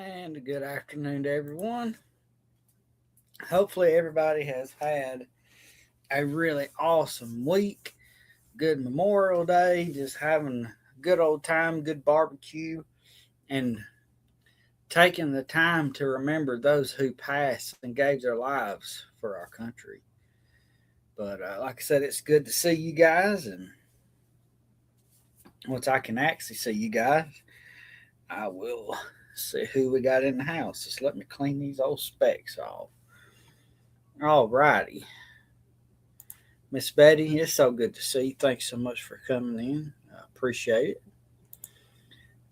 And good afternoon to everyone. Hopefully, everybody has had a really awesome week. Good Memorial Day, just having a good old time, good barbecue, and taking the time to remember those who passed and gave their lives for our country. But like I said, it's good to see you guys. And once I can actually see you guys, I will see who we got in the house. Just let me clean these old specs off. All righty. Miss Betty, it's so good to see you. Thanks so much for coming in. I appreciate it.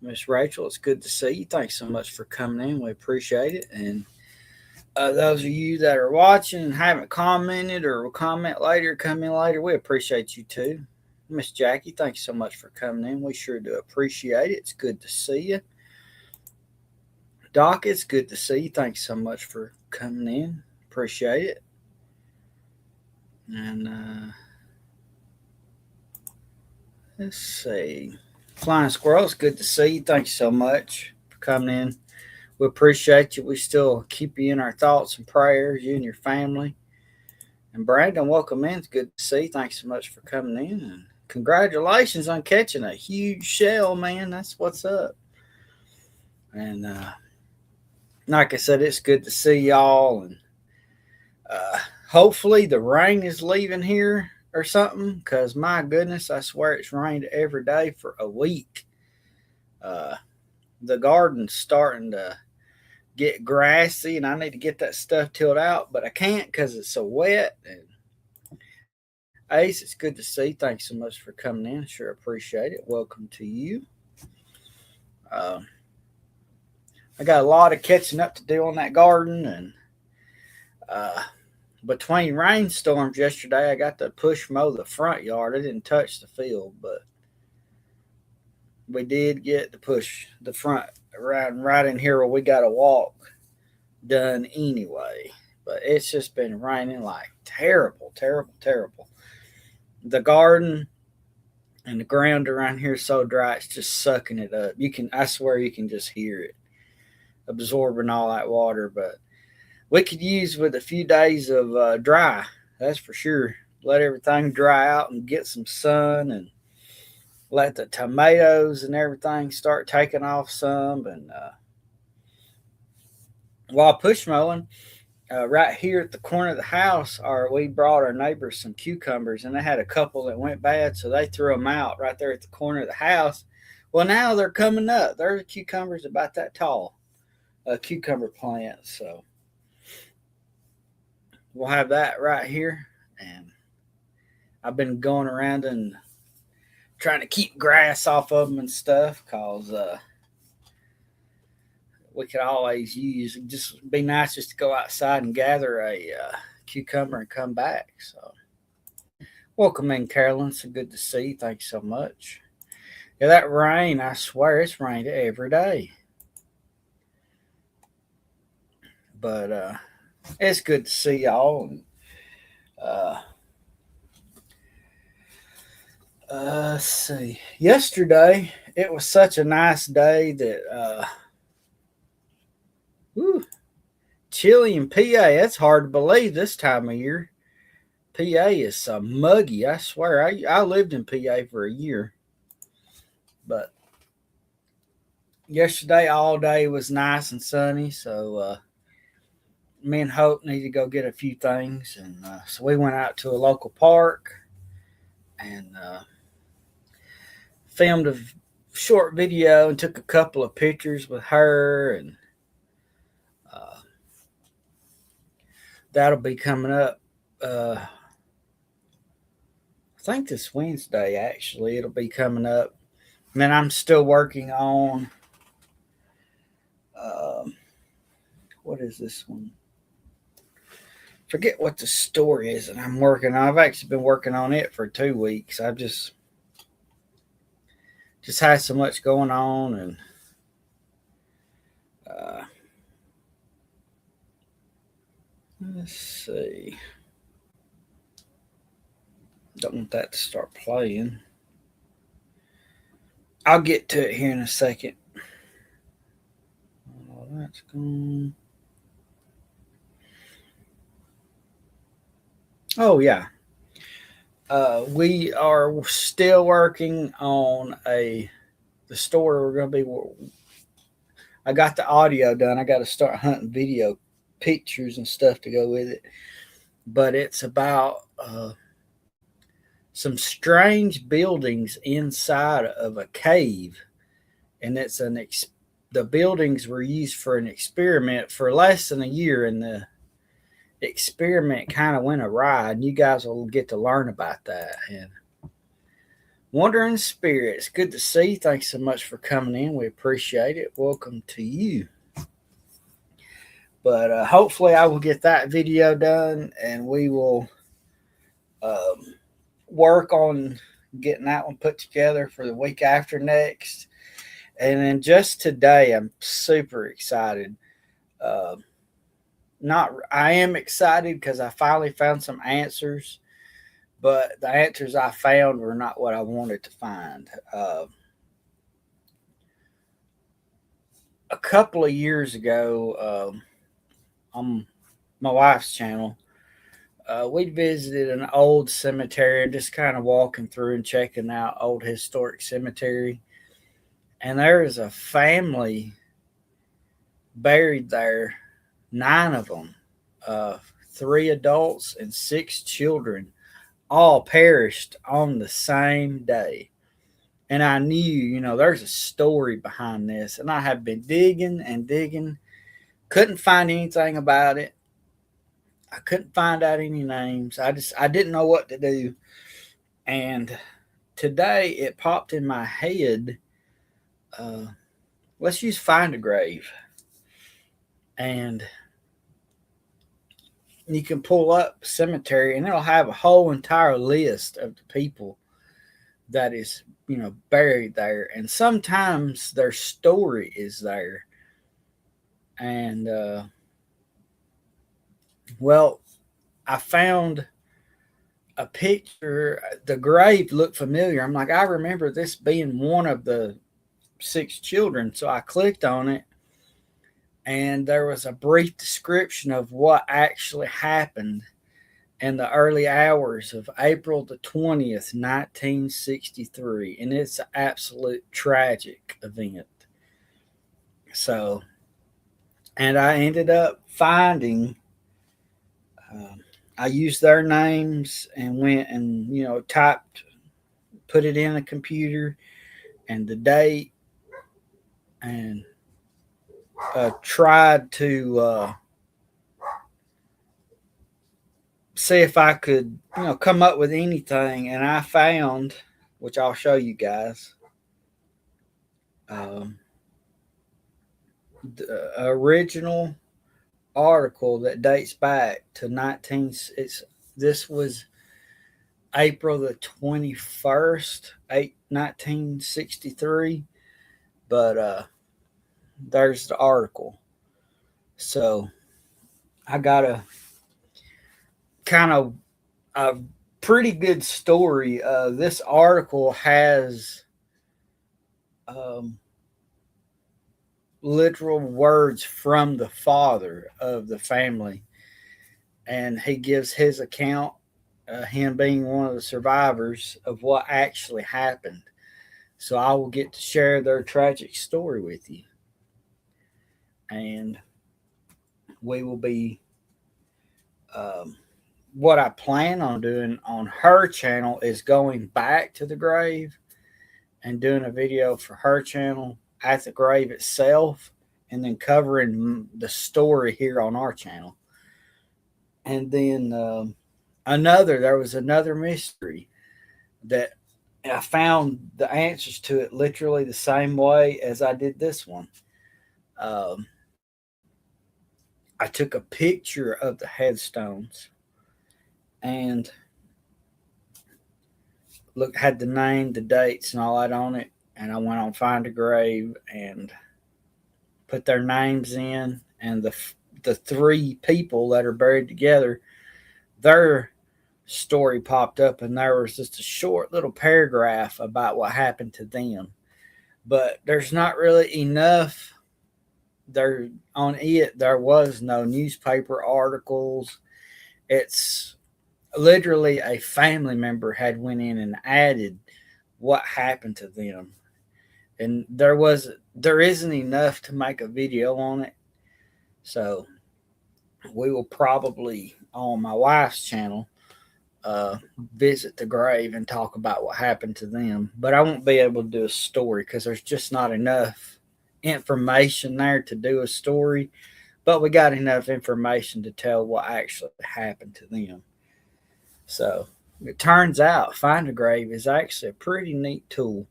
Miss Rachel, it's good to see you. Thanks so much for coming in. We appreciate it. And those of you that are watching and haven't commented or will comment later, come in later, we appreciate you too. Miss Jackie, thanks so much for coming in. We sure do appreciate it. It's good to see you. Doc, it's good to see you. Thanks so much for coming in. Appreciate it. And let's see. Flying Squirrel, it's good to see you. Thanks so much for coming in. We appreciate you. We still keep you in our thoughts and prayers, you and your family. And Brandon, welcome in. It's good to see you. Thanks so much for coming in. And congratulations on catching a huge shell, man. That's what's up. And like I said, it's good to see y'all. And hopefully the rain is leaving here or something, because my goodness, I swear it's rained every day for a week. The garden's starting to get grassy, and I need to get that stuff tilled out, but I can't because it's so wet. And Ace, it's good to see. Thanks so much for coming in. Sure appreciate it. Welcome to you. I got a lot of catching up to do on that garden, and between rainstorms yesterday, I got to push mow the front yard. I didn't touch the field, but we did get to push the front right in here where we got to walk done anyway. But it's just been raining like terrible, terrible, terrible. The garden and the ground around here is so dry, it's just sucking it up. I swear you can just hear it absorbing all that water. But we could use with a few days of dry, that's for sure. Let everything dry out and get some sun, and let the tomatoes and everything start taking off some. And while push mowing, right here at the corner of the house, we brought our neighbors some cucumbers, and they had a couple that went bad, so they threw them out right there at the corner of the house. Well, now they're coming up. There's cucumbers about that tall, cucumber plants. So we'll have that right here. And I've been going around and trying to keep grass off of them and stuff, because we could always use, just be nice just to go outside and gather a cucumber and come back. So welcome in, Carolyn. So good to see you. Thanks so much. Yeah, that rain, I swear it's rained every day. But it's good to see y'all. And let's see. Yesterday, it was such a nice day that whew, chilly in PA. That's hard to believe this time of year. PA is so muggy. I swear. I lived in PA for a year. But yesterday, all day was nice and sunny. So me and Hope need to go get a few things. And so we went out to a local park and filmed a short video and took a couple of pictures with her. And that'll be coming up. I think this Wednesday, actually, it'll be coming up. And then I'm still working on what is this one? Forget what the story is that I'm working on. I've actually been working on it for 2 weeks. I've just had so much going on. And let's see. Don't want that to start playing. I'll get to it here in a second. All right. That's gone. Oh yeah. We are still working on the story we're going to be. I got the audio done. I got to start hunting video pictures and stuff to go with it. But it's about some strange buildings inside of a cave, and the buildings were used for an experiment for less than a year, and the experiment kind of went awry, and you guys will get to learn about that. And Wandering Spirits, good to see you. Thanks so much for coming in. We appreciate it. Welcome to you. But hopefully, I will get that video done, and we will work on getting that one put together for the week after next. And then just today, I'm super excited. I am excited because I finally found some answers, but the answers I found were not what I wanted to find. A couple of years ago, on my wife's channel, we visited an old cemetery and just kind of walking through and checking out old historic cemetery. And there is a family buried there, 9 of them, 3 adults and 6 children, all perished on the same day. And I knew, there's a story behind this. And I have been digging and digging, couldn't find anything about it. I couldn't find out any names. I didn't know what to do. And today it popped in my head, let's use Find a Grave. And you can pull up cemetery and it'll have a whole entire list of the people that is, buried there. And sometimes their story is there. And, well, I found a picture. The grave looked familiar. I'm like, I remember this being one of the 6 children. So I clicked on it, and there was a brief description of what actually happened in the early hours of April the 20th, 1963. And it's an absolute tragic event. So, and I ended up finding, I used their names and went and, put it in a computer and the date, and tried to see if I could, come up with anything. And I found, which I'll show you guys, the original article that dates back to this was April the 21st, 1963. But there's the article. So I got a kind of a pretty good story. This article has literal words from the father of the family, and he gives his account, him being one of the survivors, of what actually happened. So I will get to share their tragic story with you, and we will be what I plan on doing on her channel is going back to the grave and doing a video for her channel at the grave itself, and then covering the story here on our channel. And then there was another mystery that I found the answers to it literally the same way as I did this one. I took a picture of the headstones and had the name, the dates, and all that on it. And I went on Find a Grave and put their names in, and the 3 people that are buried together, their story popped up, and there was just a short little paragraph about what happened to them. But there's not really enough there was no newspaper articles. It's literally a family member had went in and added what happened to them, and there isn't enough to make a video on it. So we will probably on my wife's channel uh, visit the grave and talk about what happened to them. But I won't be able to do a story because there's just not enough information there to do a story. But we got enough information to tell what actually happened to them. So it turns out Find a Grave is actually a pretty neat tool.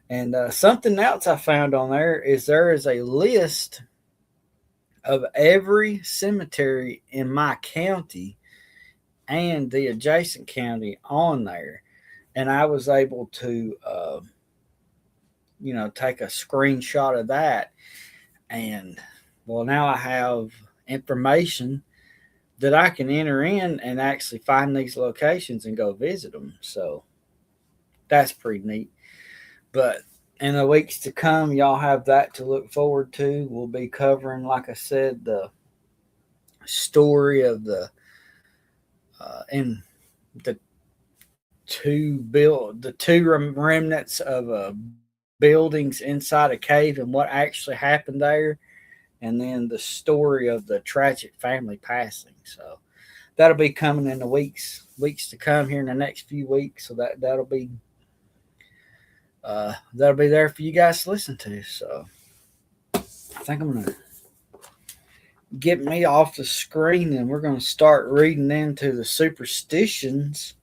And something else I found on there is a list of every cemetery in my county and the adjacent county on there. And I was able to, take a screenshot of that. And well, now I have information that I can enter in and actually find these locations and go visit them. So that's pretty neat. But in the weeks to come, y'all have that to look forward to. We'll be covering, like I said, the story of in the two remnants of buildings inside a cave and what actually happened there, and then the story of the tragic family passing. So that'll be coming in the weeks to come here in the next few weeks. So that'll be there for you guys to listen to. So I think I'm gonna get me off the screen and we're gonna start reading into the superstitions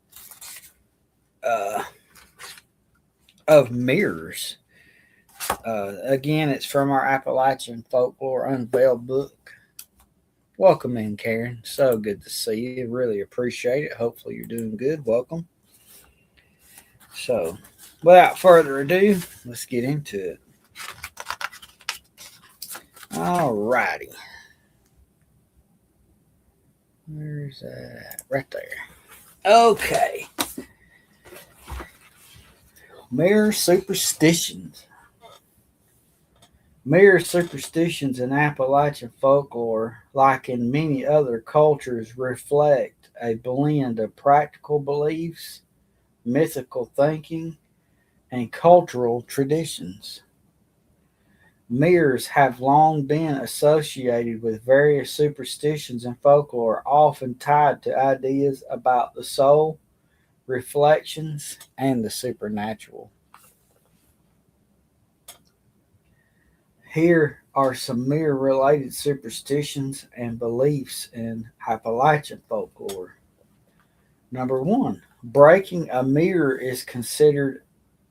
of mirrors. Again, it's from our Appalachian Folklore Unveiled book. Welcome in, Karen. So good to see you. Really appreciate it. Hopefully you're doing good. Welcome. So, without further ado, let's get into it. All righty. Where's that? Right there. Okay. Mirror superstitions. Mirror superstitions in Appalachian folklore, like in many other cultures, reflect a blend of practical beliefs, mythical thinking, and cultural traditions. Mirrors have long been associated with various superstitions and folklore, often tied to ideas about the soul, reflections, and the supernatural. Here are some mirror related superstitions and beliefs in Appalachian folklore. Number one, breaking a mirror is considered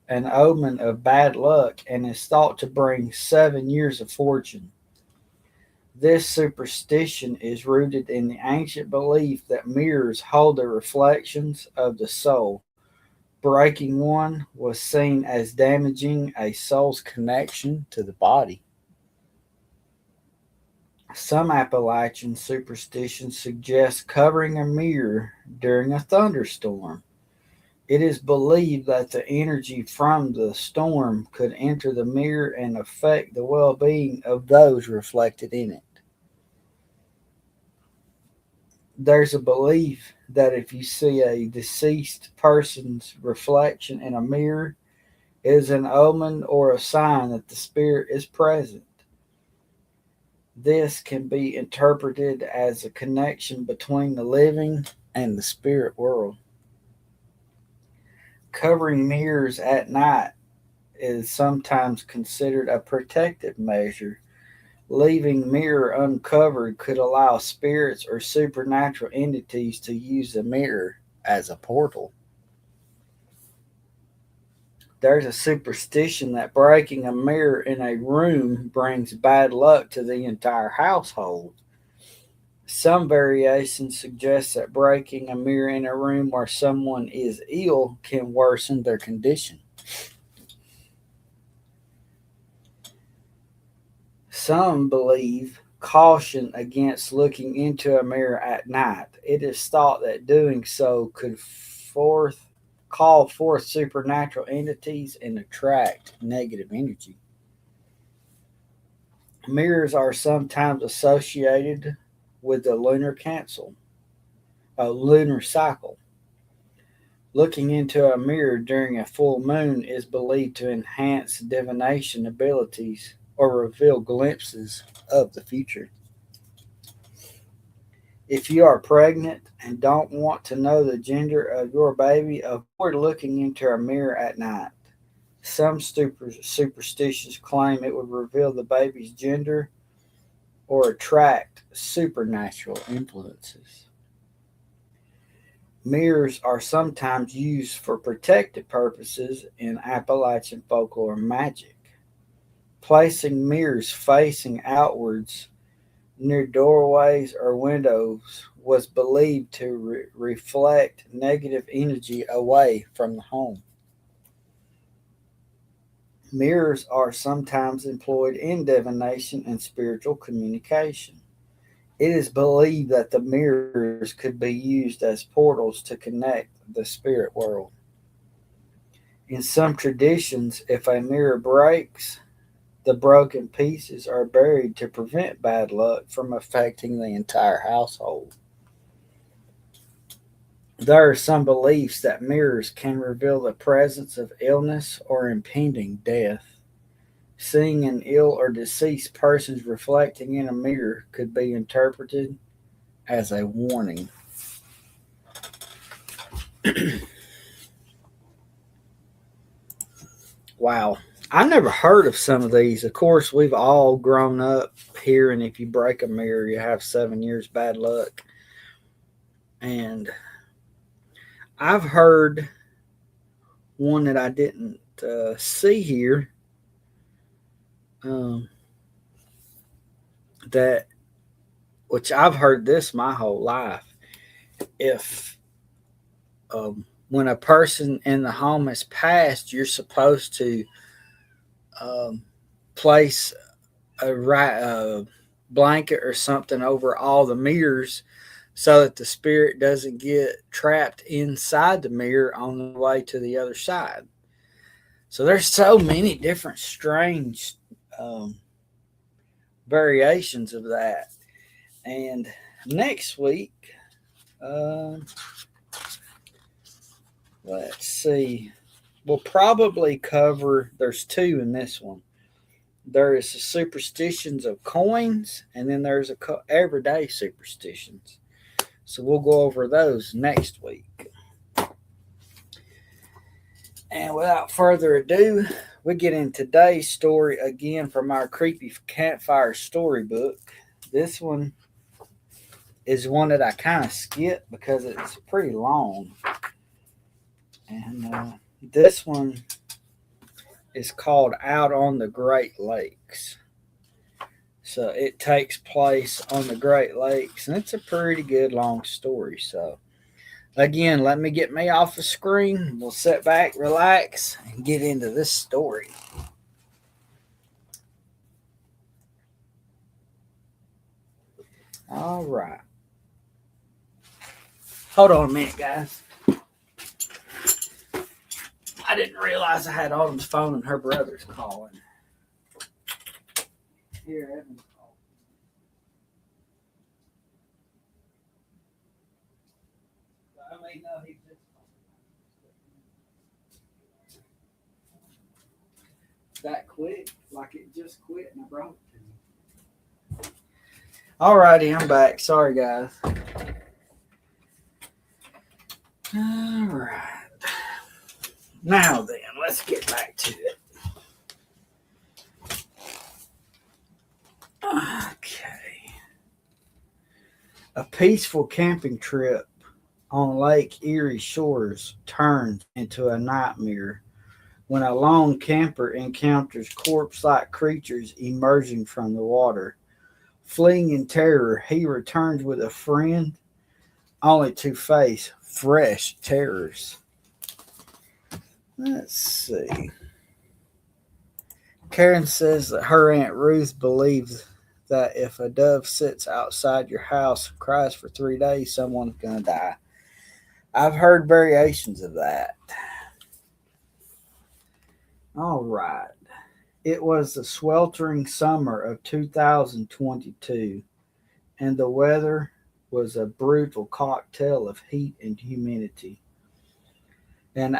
an omen of bad luck and is thought to bring 7 years of fortune. This superstition is rooted in the ancient belief that mirrors hold the reflections of the soul. Breaking one was seen as damaging a soul's connection to the body. Some Appalachian superstitions suggest covering a mirror during a thunderstorm. It is believed that the energy from the storm could enter the mirror and affect the well being of those reflected in it. There's a belief that if you see a deceased person's reflection in a mirror, it is an omen or a sign that the spirit is present. This can be interpreted as a connection between the living and the spirit world. Covering mirrors at night is sometimes considered a protective measure. Leaving mirror uncovered could allow spirits or supernatural entities to use the mirror as a portal. There's a superstition that breaking a mirror in a room brings bad luck to the entire household. Some variations suggest that breaking a mirror in a room where someone is ill can worsen their condition. Some believe caution against looking into a mirror at night. It is thought that doing so could call forth supernatural entities and attract negative energy. Mirrors are sometimes associated with the lunar cycle. Looking into a mirror during a full moon is believed to enhance divination abilities or reveal glimpses of the future. If you are pregnant and don't want to know the gender of your baby, avoid looking into a mirror at night. Some superstitions claim it would reveal the baby's gender or attract supernatural influences. Mirrors are sometimes used for protective purposes in Appalachian folklore and magic. Placing mirrors facing outwards near doorways or windows was believed to reflect negative energy away from the home. Mirrors are sometimes employed in divination and spiritual communication. It is believed that the mirrors could be used as portals to connect the spirit world. In some traditions, if a mirror breaks, the broken pieces are buried to prevent bad luck from affecting the entire household. There are some beliefs that mirrors can reveal the presence of illness or impending death. Seeing an ill or deceased person's reflecting in a mirror could be interpreted as a warning. Wow. I've never heard of some of these. Of course, we've all grown up hearing if you break a mirror, you have 7 years bad luck. And I've heard one that I didn't see here, um, that which I've heard this my whole life. If when a person in the home has passed, you're supposed to um, place a blanket or something over all the mirrors so that the spirit doesn't get trapped inside the mirror on the way to the other side. So there's so many different strange um, variations of that. And next week, uh, let's see, we'll probably cover, there's two in this one. There is the superstitions of coins, and then there's everyday superstitions. So we'll go over those next week. And without further ado, we get in today's story again from our Creepy Campfire storybook. This one is one that I kind of skipped because it's pretty long. And this one is called Out on the Great Lakes. So it takes place on the Great Lakes, and it's a pretty good long story. So again, let me get me off the screen. We'll sit back, relax, and get into this story. All right. Hold on a minute, guys. I didn't realize I had Autumn's phone and her brother's calling. Here, Evan's calling. I may know he just that quick, like it just quit and I brought it to me. Alrighty, I'm back. Sorry, guys. Alright. Now then, let's get back to it. Okay. A peaceful camping trip on Lake Erie shores turns into a nightmare when a lone camper encounters corpse-like creatures emerging from the water. Fleeing in terror, he returns with a friend, only to face fresh terrors. Let's see. Karen says that her Aunt Ruth believes that if a dove sits outside your house and cries for 3 days, someone's going to die. I've heard variations of that. All right. It was the sweltering summer of 2022, and the weather was a brutal cocktail of heat and humidity. An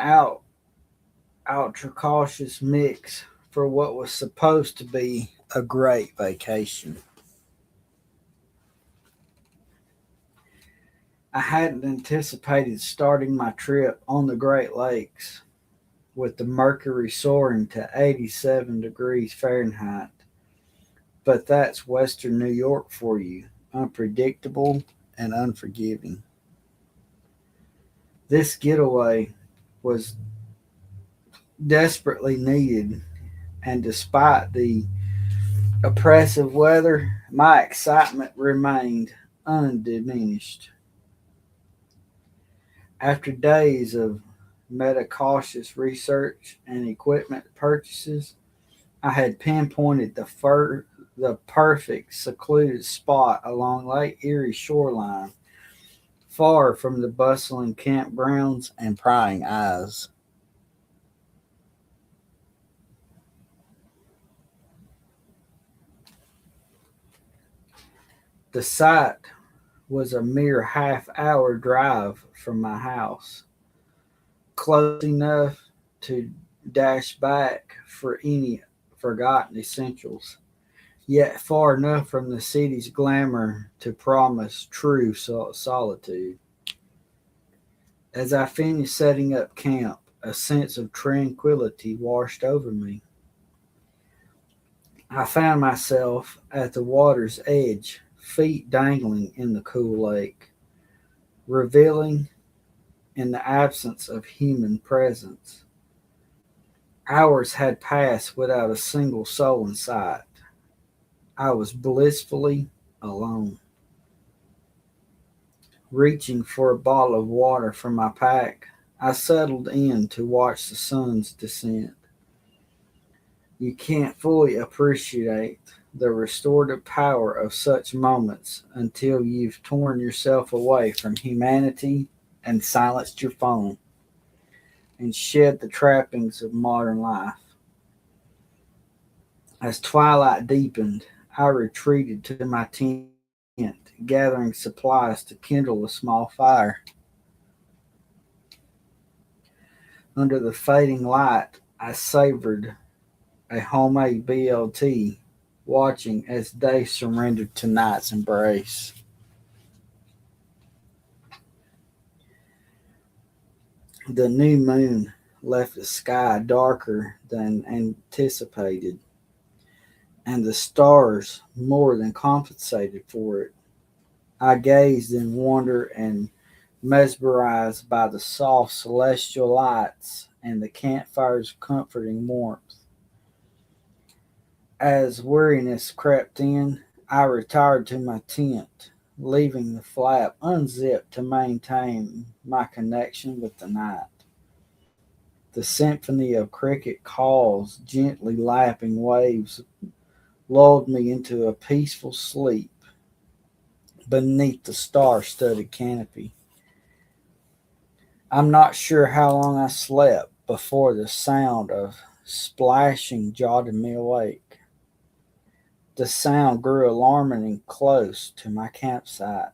ultra cautious mix for what was supposed to be a great vacation. I hadn't anticipated starting my trip on the Great Lakes with the mercury soaring to 87 degrees Fahrenheit, but that's Western New York for you, unpredictable and unforgiving. This getaway was desperately needed, and despite the oppressive weather, my excitement remained undiminished. After days of meta-cautious research and equipment purchases, I had pinpointed the perfect secluded spot along Lake Erie shoreline, far from the bustling campgrounds and prying eyes. The site was a mere half-hour drive from my house, close enough to dash back for any forgotten essentials, yet far enough from the city's glamour to promise true solitude. As I finished setting up camp, a sense of tranquility washed over me. I found myself at the water's edge, feet dangling in the cool lake, revealing in the absence of human presence. Hours had passed without a single soul in sight. I was blissfully alone. Reaching for a bottle of water from my pack, I settled in to watch the sun's descent. You can't fully appreciate the restorative power of such moments until you've torn yourself away from humanity and silenced your phone and shed the trappings of modern life. As twilight deepened, I retreated to my tent, gathering supplies to kindle a small fire. Under the fading light, I savored a homemade BLT, watching as day surrendered to night's embrace. The new moon left the sky darker than anticipated, and the stars more than compensated for it. I gazed in wonder and mesmerized by the soft celestial lights and the campfire's comforting warmth. As weariness crept in, I retired to my tent, leaving the flap unzipped to maintain my connection with the night. The symphony of cricket calls, gently lapping waves, lulled me into a peaceful sleep beneath the star studded canopy. I'm not sure how long I slept before the sound of splashing jolted me awake. The sound grew alarmingly close to my campsite.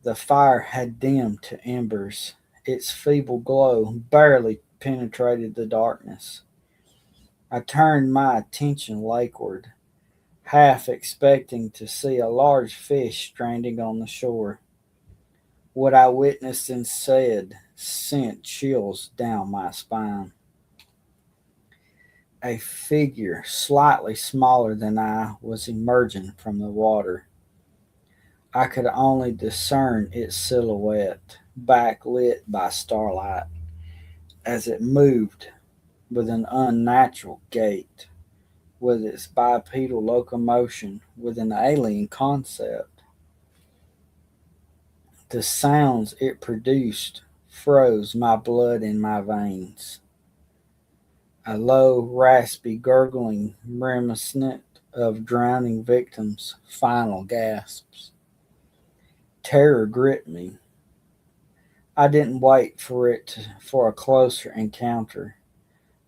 The fire had dimmed to embers. Its feeble glow barely penetrated the darkness. I turned my attention lakeward, half expecting to see a large fish stranded on the shore. What I witnessed instead sent chills down my spine. A figure slightly smaller than I was emerging from the water. I could only discern its silhouette, backlit by starlight, as it moved with an unnatural gait, with its bipedal locomotion with an alien concept. The sounds it produced froze my blood in my veins. A low, raspy gurgling reminiscent of drowning victims' final gasps. Terror gripped me. I didn't wait for a closer encounter.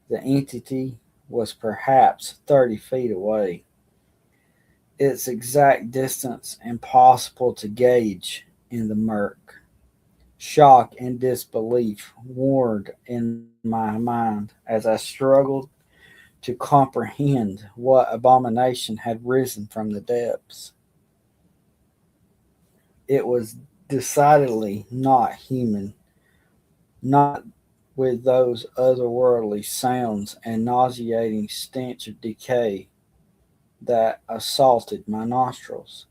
The entity was perhaps 30 feet away, its exact distance impossible to gauge in the murk. Shock and disbelief warred in my mind as I struggled to comprehend what abomination had risen from the depths. It was decidedly not human, not with those otherworldly sounds and nauseating stench of decay that assaulted my nostrils,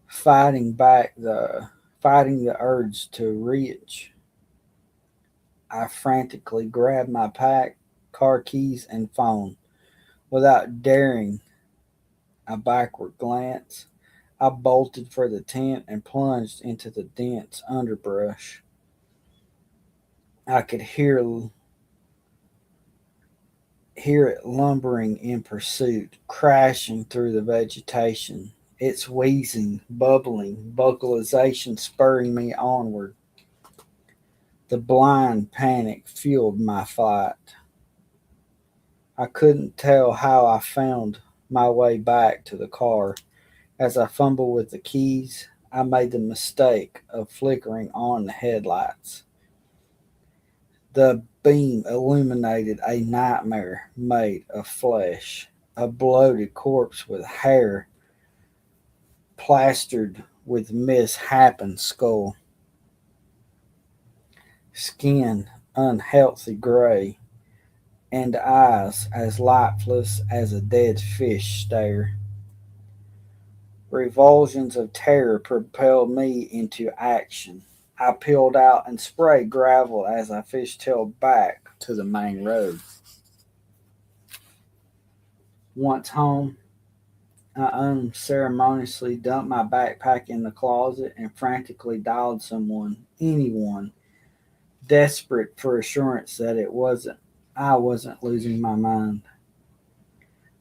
fighting back fighting the urge to reach. I frantically grabbed my pack, car keys, and phone. Without daring a backward glance, I bolted for the tent and plunged into the dense underbrush. I could hear it lumbering in pursuit, crashing through the vegetation, its wheezing, bubbling vocalization spurring me onward. The blind panic fueled my flight. I couldn't tell how I found my way back to the car. As I fumbled with the keys, I made the mistake of flickering on the headlights. The beam illuminated a nightmare made of flesh, a bloated corpse with hair plastered with misshapen skull, skin unhealthy gray, and eyes as lifeless as a dead fish stare. Revulsions of terror propelled me into action. I peeled out and sprayed gravel as I fishtailed back to the main road. Once home, I unceremoniously dumped my backpack in the closet and frantically dialed someone, anyone, desperate for assurance that I wasn't losing my mind.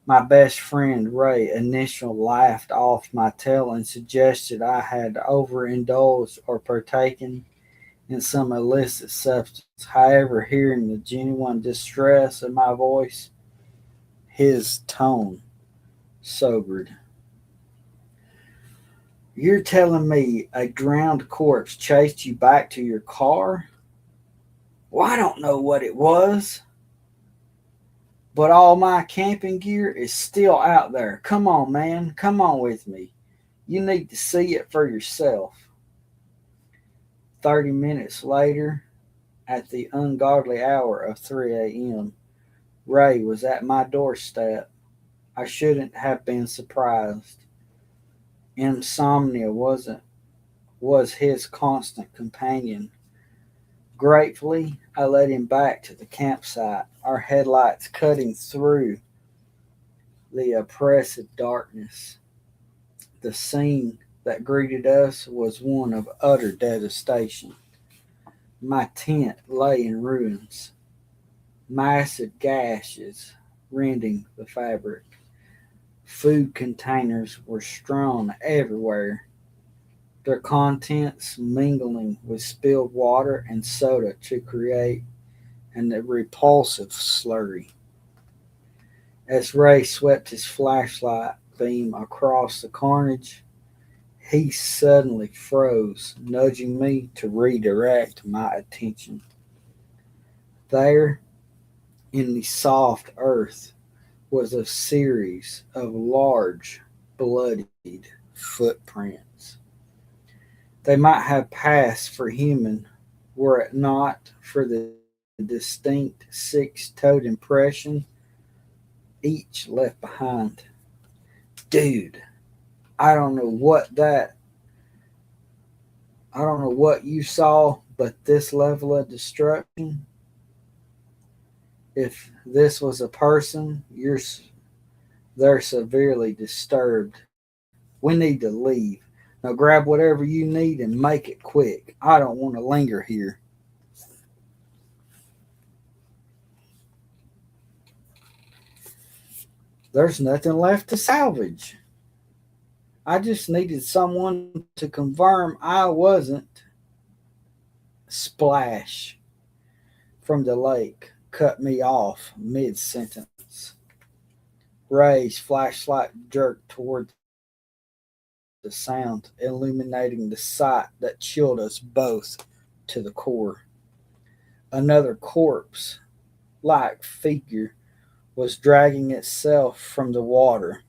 My best friend Ray initially laughed off my tale and suggested I had overindulged or partaken in some illicit substance. However, hearing the genuine distress in my voice, his tone sobered. You're telling me a drowned corpse chased you back to your car? Well, I don't know what it was, but all my camping gear is still out there. Come on, man. Come on with me. You need to see it for yourself. 30 minutes later, at the ungodly hour of 3 a.m., Ray was at my doorstep. I shouldn't have been surprised. Insomnia was his constant companion. Gratefully, I led him back to the campsite, our headlights cutting through the oppressive darkness. The scene that greeted us was one of utter devastation. My tent lay in ruins, massive gashes rending the fabric. Food containers were strewn everywhere, their contents mingling with spilled water and soda to create an repulsive slurry. As Ray swept his flashlight beam across the carnage, he suddenly froze, nudging me to redirect my attention. There, in the soft earth, was a series of large, bloodied footprints. They might have passed for human were it not for the distinct six-toed impression each left behind. Dude, I don't know what that I don't know what you saw, but this level of destruction, if this was a person, they're severely disturbed. We need to leave. Now grab whatever you need and make it quick. I don't want to linger here. There's nothing left to salvage. I just needed someone to confirm I wasn't. Splash from the lake cut me off mid sentence. Ray's flashlight jerked toward the sound, illuminating the sight that chilled us both to the core. Another corpse like figure was dragging itself from the water,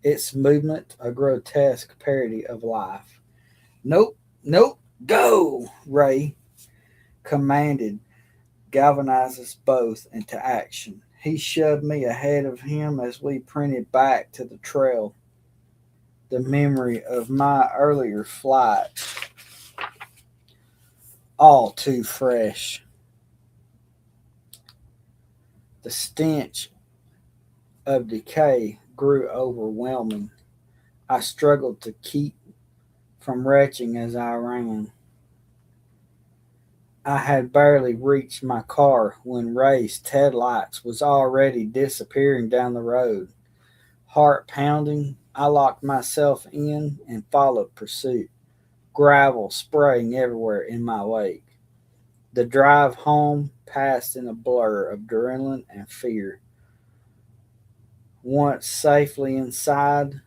its movement a grotesque parody of life. Nope, nope, go! Ray commanded, galvanized us both into action. He shoved me ahead of him as we printed back to the trail. The memory of my earlier flight, all too fresh. The stench of decay grew overwhelming. I struggled to keep from retching as I ran. I had barely reached my car when Ray's headlights was already disappearing down the road. Heart pounding, I locked myself in and followed pursuit, gravel spraying everywhere in my wake. The drive home passed in a blur of adrenaline and fear. Once safely inside,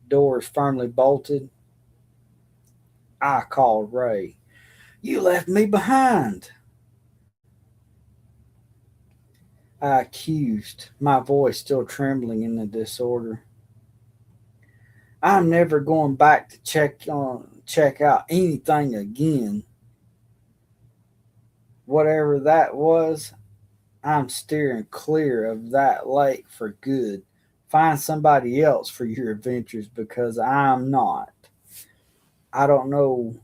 doors firmly bolted, I called Ray. You left me behind, I accused, my voice still trembling in the disorder. I'm never going back to check out anything again. Whatever that was, I'm steering clear of that lake for good. Find somebody else for your adventures because I'm not. I don't know.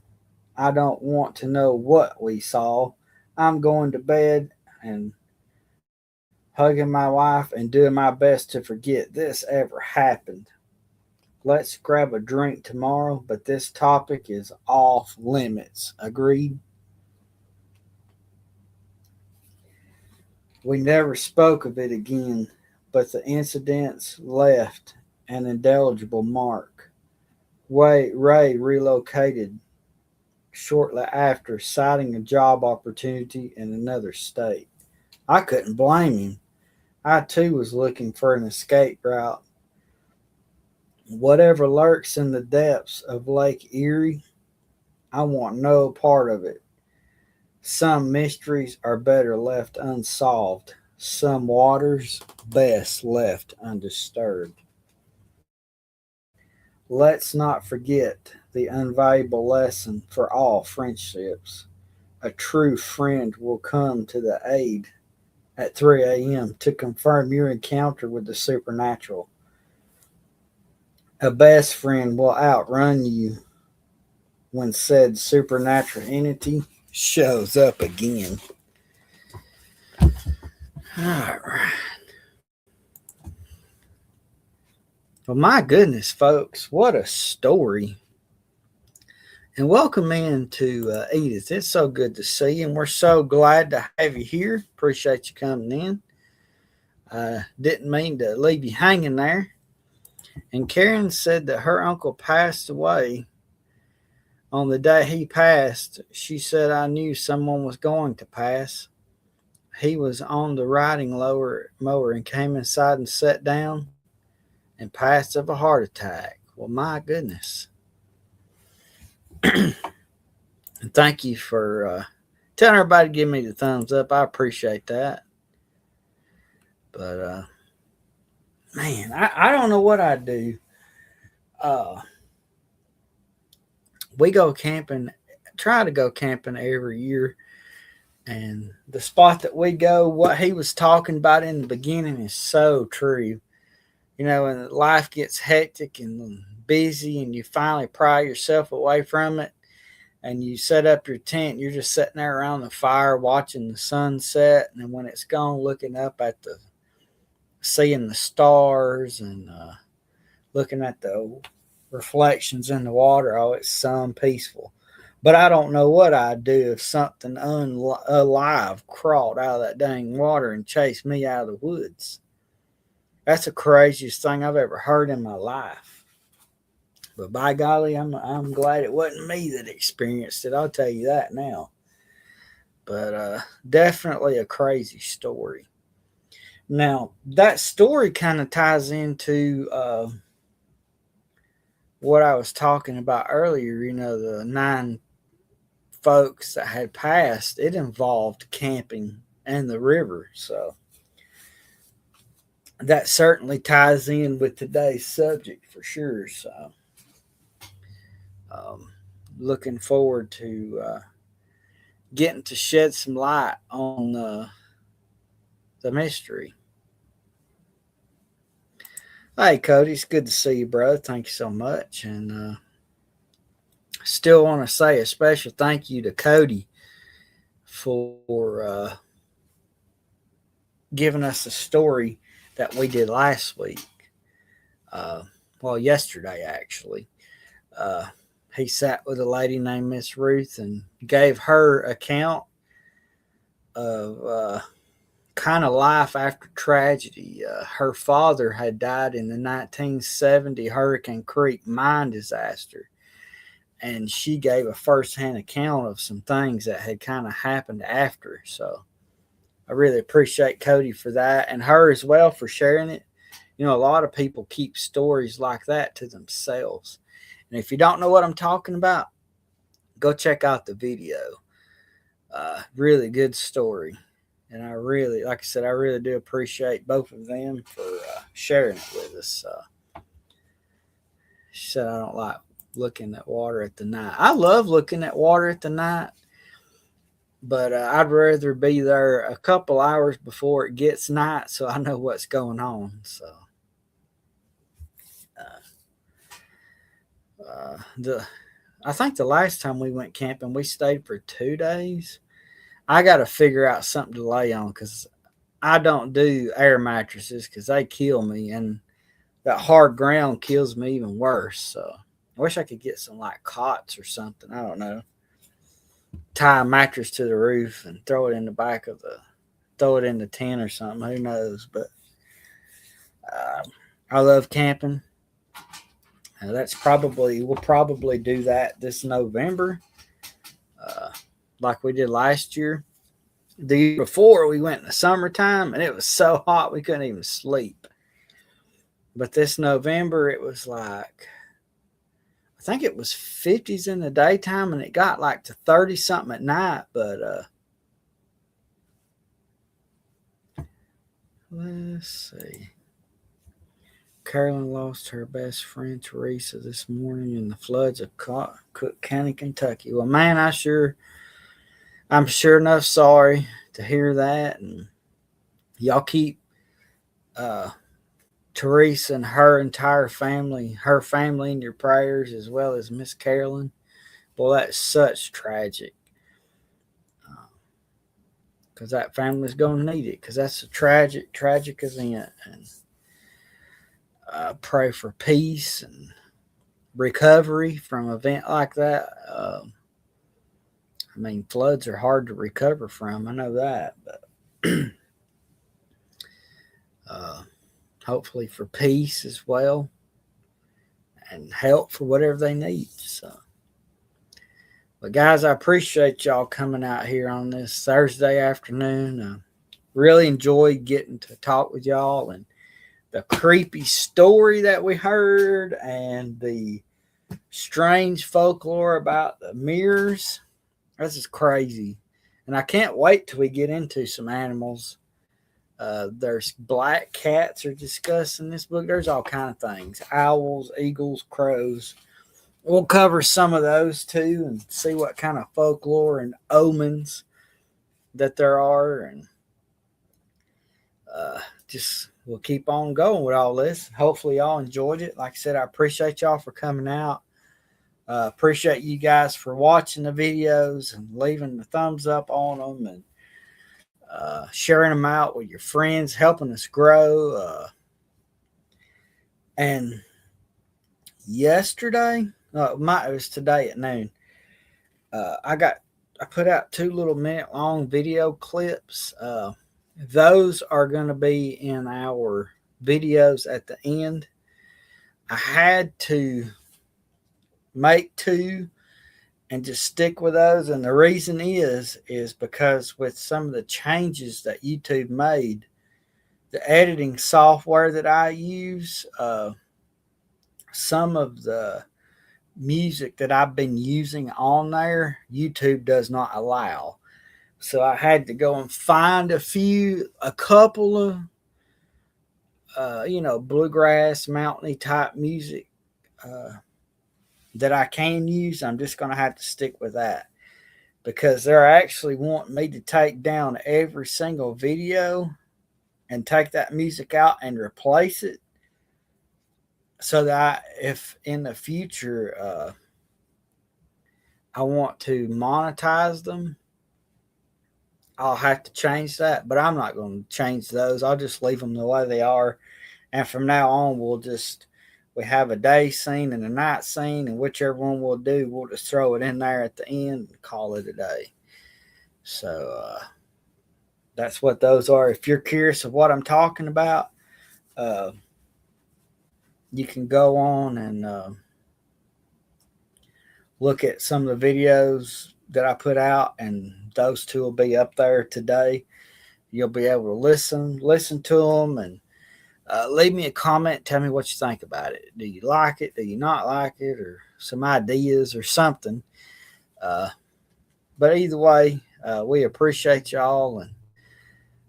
I don't want to know what we saw. I'm going to bed and hugging my wife and doing my best to forget this ever happened. Let's grab a drink tomorrow, but this topic is off limits. Agreed? We never spoke of it again, but the incidents left an indelible mark. Ray relocated shortly after, citing a job opportunity in another state. I couldn't blame him. I too was looking for an escape route. Whatever lurks in the depths of Lake Erie, I want no part of it. Some mysteries are better left unsolved, some waters best left undisturbed. Let's not forget the invaluable lesson for all friendships. A true friend will come to the aid at 3 a.m. to confirm your encounter with the supernatural. A best friend will outrun you when said supernatural entity shows up again. All right. Well, my goodness, folks, what a story. And welcome in to Edith. It's so good to see you, and we're so glad to have you here. Appreciate you coming in. Didn't mean to leave you hanging there. And Karen said that her uncle passed away. On the day he passed, she said, I knew someone was going to pass. He was on the riding mower and came inside and sat down and passed of a heart attack. Well, my goodness. And thank you for telling everybody to give me the thumbs up. I appreciate that. But, man, I don't know what I'd do. We go camping, try to go camping every year. And the spot that we go, what he was talking about in the beginning is so true. You know, when life gets hectic and busy and you finally pry yourself away from it and you set up your tent, you're just sitting there around the fire watching the sunset. And then when it's gone, looking up at seeing the stars and looking at the reflections in the water, oh, it's some peaceful. But I don't know what I'd do if something alive crawled out of that dang water and chased me out of the woods. That's the craziest thing I've ever heard in my life. But by golly, I'm glad it wasn't me that experienced it. I'll tell you that now. But definitely a crazy story. Now, that story kind of ties into what I was talking about earlier. The 9 folks that had passed. It involved camping and the river. So that certainly ties in with today's subject for sure. So, um, looking forward to getting to shed some light on the mystery. Hey, Cody, it's good to see you, bro. Thank you so much. And still want to say a special thank you to Cody for giving us a story that we did last week. Well, yesterday, actually. Uh, he sat with a lady named Miss Ruth and gave her account of kind of life after tragedy. Her father had died in the 1970 Hurricane Creek mine disaster, and she gave a firsthand account of some things that had kind of happened after. So I really appreciate Cody for that, and her as well for sharing it. A lot of people keep stories like that to themselves. And if you don't know what I'm talking about, go check out the video. Really good story. And I really, like I said, I really do appreciate both of them for sharing it with us. She said, I don't like looking at water at the night. I love looking at water at the night, but I'd rather be there a couple hours before it gets night so I know what's going on. So, I think the last time we went camping, we stayed for 2 days. I got to figure out something to lay on because I don't do air mattresses because they kill me, and that hard ground kills me even worse. So I wish I could get some like cots or something. I don't know. Tie a mattress to the roof and throw it in the back of throw it in the tent or something. Who knows? But I love camping. We'll probably do that this November, like we did last year. The year before, we went in the summertime, and it was so hot we couldn't even sleep. But this November, it was like, I think it was 50s in the daytime, and it got like to 30 something at night. But let's see. Carolyn lost her best friend Teresa this morning in the floods of Cook County, Kentucky. Well, man, I'm sure enough sorry to hear that, and y'all keep Teresa and her entire family, her family in your prayers, as well as Miss Carolyn. Boy, that's such tragic, because that family's going to need it, because that's a tragic event. And pray for peace and recovery from an event like that. I mean, floods are hard to recover from. I know that, but hopefully for peace as well and help for whatever they need. So, but guys, I appreciate y'all coming out here on this Thursday afternoon. Really enjoyed getting to talk with y'all, and the creepy story that we heard and the strange folklore about the mirrors. This is crazy. And I can't wait till we get into some animals. There's black cats are discussed in this book. There's all kind of things. Owls, eagles, crows. We'll cover some of those too and see what kind of folklore and omens that there are. And just we'll keep on going with all this. Hopefully y'all enjoyed it. Like I said, I appreciate y'all for coming out. Appreciate you guys for watching the videos and leaving the thumbs up on them and sharing them out with your friends, helping us grow. And yesterday, it was today at noon. I put out 2 little minute-long video clips. Those are going to be in our videos at the end. I had to make 2 and just stick with those, and the reason is because with some of the changes that YouTube made the editing software that I use, some of the music that I've been using on there, YouTube does not allow. So I had to go and find a couple of, bluegrass, mountainy type music uh, that I can use. I'm just going to have to stick with that because they're actually wanting me to take down every single video and take that music out and replace it so that if in the future I want to monetize them, I'll have to change that. But I'm not going to change those. I'll just leave them the way they are. And from now on, we have a day scene and a night scene, and whichever one we'll do, we'll just throw it in there at the end and call it a day. So that's what those are. If you're curious of what I'm talking about, you can go on and look at some of the videos that I put out, and those two will be up there today. You'll be able to listen to them, and leave me a comment. Tell me what you think about it. Do you like it? Do you not like it? Or some ideas or something. But either way, we appreciate y'all. And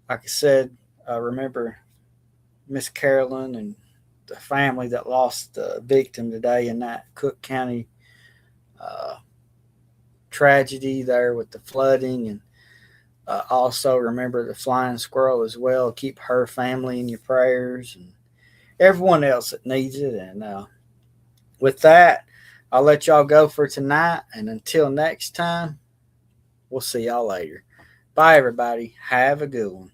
like I said, remember Miss Carolyn and the family that lost the victim today in that Cook County tragedy there with the flooding. And also remember the flying squirrel as well. Keep her family in your prayers and everyone else that needs it. And with that, I'll let y'all go for tonight. And until next time, we'll see y'all later. Bye, everybody. Have a good one.